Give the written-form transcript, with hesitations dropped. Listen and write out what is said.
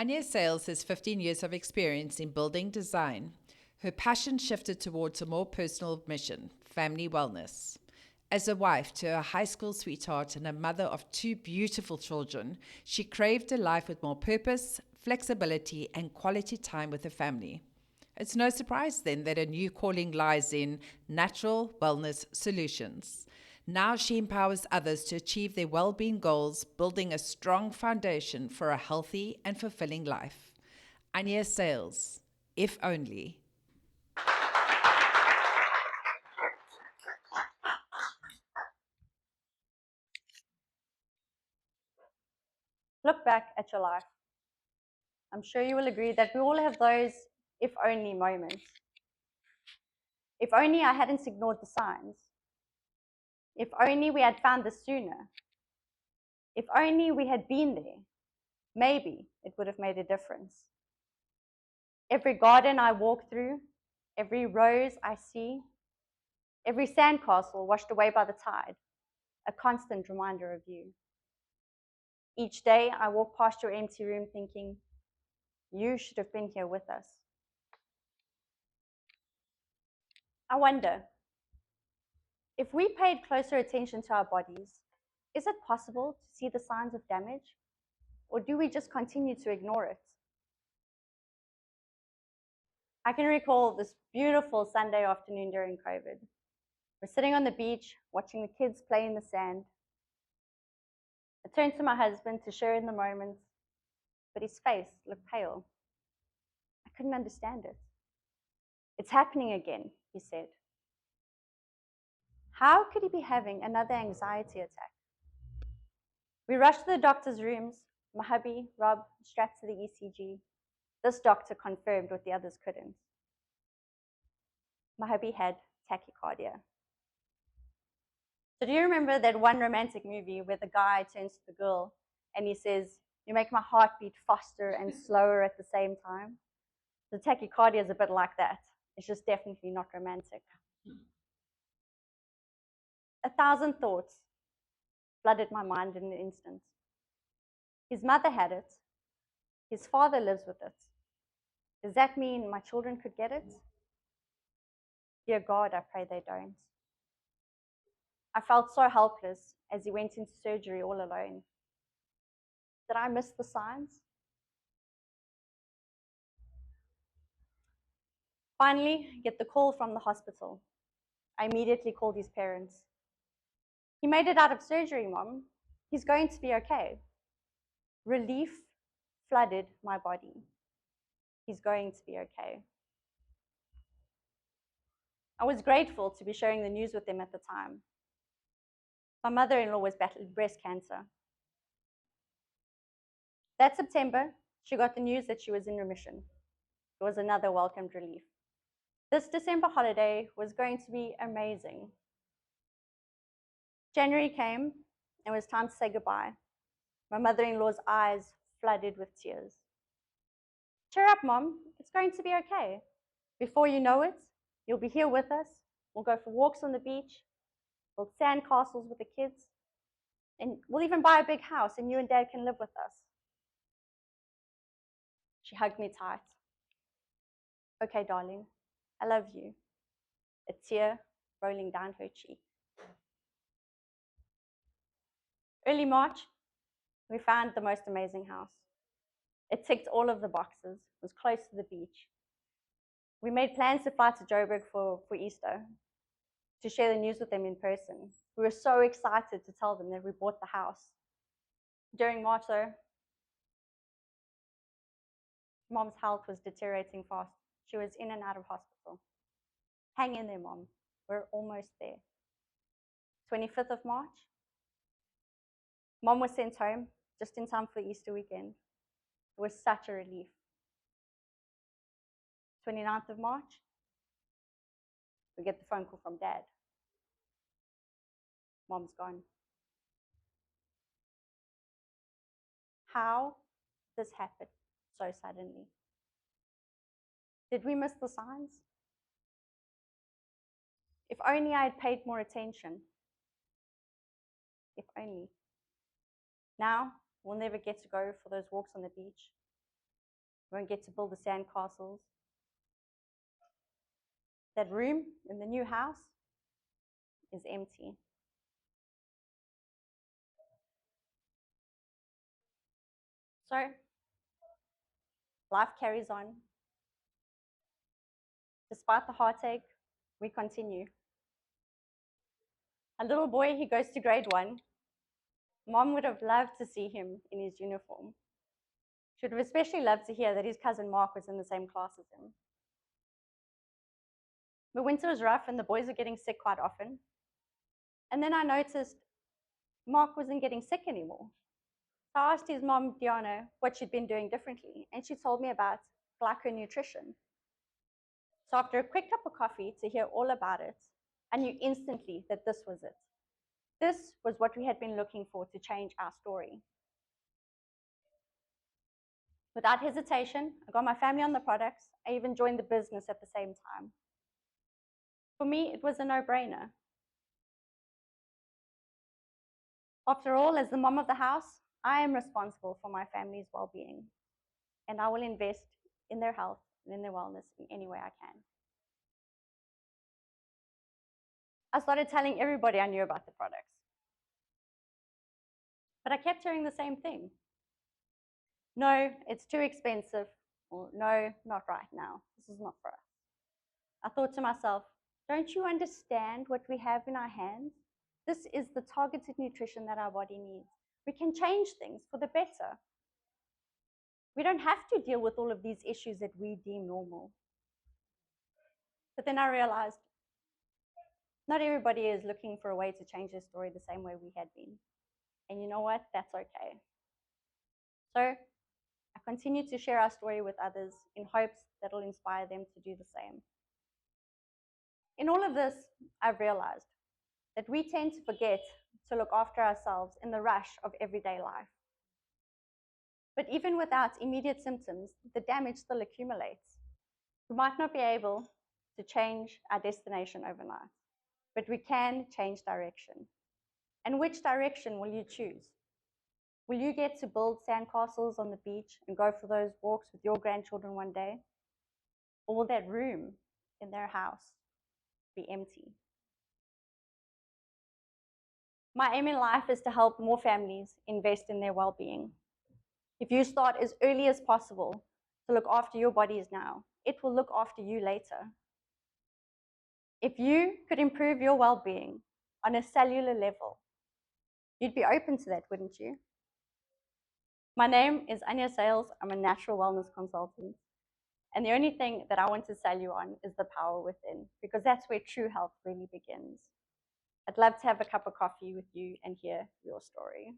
Anja Sales has 15 years of experience in building design. Her passion shifted towards a more personal mission, family wellness. As a wife to a high school sweetheart and a mother of two beautiful children, she craved a life with more purpose, flexibility, and quality time with her family. It's no surprise then that her new calling lies in natural wellness solutions. Now she empowers others to achieve their well-being goals, building a strong foundation for a healthy and fulfilling life. Anja Sales, if only. Look back at your life. I'm sure you will agree that we all have those if only moments. If only I hadn't ignored the signs. If only we had found this sooner. If only we had been there. Maybe it would have made a difference. Every garden I walk through, every rose I see, every sandcastle washed away by the tide, a constant reminder of you. Each day I walk past your empty room thinking, you should have been here with us. I wonder, if we paid closer attention to our bodies, is it possible to see the signs of damage? Or do we just continue to ignore it? I can recall this beautiful Sunday afternoon during COVID. We're sitting on the beach, watching the kids play in the sand. I turned to my husband to share in the moment, but his face looked pale. I couldn't understand it. It's happening again, he said. How could he be having another anxiety attack? We rushed to the doctor's rooms. My hubby, Rob, strapped to the ECG. This doctor confirmed what the others couldn't. My hubby had tachycardia. So do you remember that one romantic movie where the guy turns to the girl and he says, you make my heart beat faster and slower at the same time? The tachycardia is a bit like that. It's just definitely not romantic. 1,000 thoughts flooded my mind in an instant. His mother had it. His father lives with it. Does that mean my children could get it? Dear God, I pray they don't. I felt so helpless as he went into surgery all alone. Did I miss the signs? Finally, I get the call from the hospital. I immediately called his parents. He made it out of surgery, Mom. He's going to be okay. Relief flooded my body. He's going to be okay. I was grateful to be sharing the news with them at the time. My mother-in-law was battling breast cancer. That September, she got the news that she was in remission. It was another welcomed relief. This December holiday was going to be amazing. January came, and it was time to say goodbye. My mother-in-law's eyes flooded with tears. Cheer up, Mom. It's going to be okay. Before you know it, you'll be here with us. We'll go for walks on the beach, build sand castles with the kids, and we'll even buy a big house, and you and Dad can live with us. She hugged me tight. Okay, darling, I love you. A tear rolling down her cheek. Early March, we found the most amazing house. It ticked all of the boxes, was close to the beach. We made plans to fly to Joburg for Easter, to share the news with them in person. We were so excited to tell them that we bought the house. During March, though, Mom's health was deteriorating fast. She was in and out of hospital. Hang in there, Mom. We're almost there. 25th of March, Mom was sent home just in time for Easter weekend. It was such a relief. 29th of March, we get the phone call from Dad. Mom's gone. How did this happen so suddenly? Did we miss the signs? If only I had paid more attention. If only. Now, we'll never get to go for those walks on the beach. We won't get to build the sand castles. That room in the new house is empty. So life carries on. Despite the heartache, we continue. A little boy, he goes to grade 1. Mom would have loved to see him in his uniform. She would have especially loved to hear that his cousin Mark was in the same class as him. But winter was rough and the boys were getting sick quite often. And then I noticed Mark wasn't getting sick anymore. So I asked his mom, Diana, what she'd been doing differently, and she told me about glyconutrition. So after a quick cup of coffee to hear all about it, I knew instantly that this was it. This was what we had been looking for to change our story. Without hesitation, I got my family on the products. I even joined the business at the same time. For me, it was a no-brainer. After all, as the mom of the house, I am responsible for my family's well-being, and I will invest in their health and in their wellness in any way I can. I started telling everybody I knew about the products. But I kept hearing the same thing. No, it's too expensive, or no, not right now. This is not for us. I thought to myself, don't you understand what we have in our hands? This is the targeted nutrition that our body needs. We can change things for the better. We don't have to deal with all of these issues that we deem normal. But then I realized not everybody is looking for a way to change their story the same way we had been. And you know what? That's okay. So I continue to share our story with others in hopes that will inspire them to do the same. In all of this, I've realized that we tend to forget to look after ourselves in the rush of everyday life. But even without immediate symptoms, the damage still accumulates. We might not be able to change our destination overnight, but we can change direction. And which direction will you choose? Will you get to build sandcastles on the beach and go for those walks with your grandchildren one day? Or will that room in their house be empty? My aim in life is to help more families invest in their well-being. If you start as early as possible to look after your bodies now, it will look after you later. If you could improve your well-being on a cellular level, you'd be open to that, wouldn't you? My name is Anja Sales. I'm a natural wellness consultant. And the only thing that I want to sell you on is the power within, because that's where true health really begins. I'd love to have a cup of coffee with you and hear your story.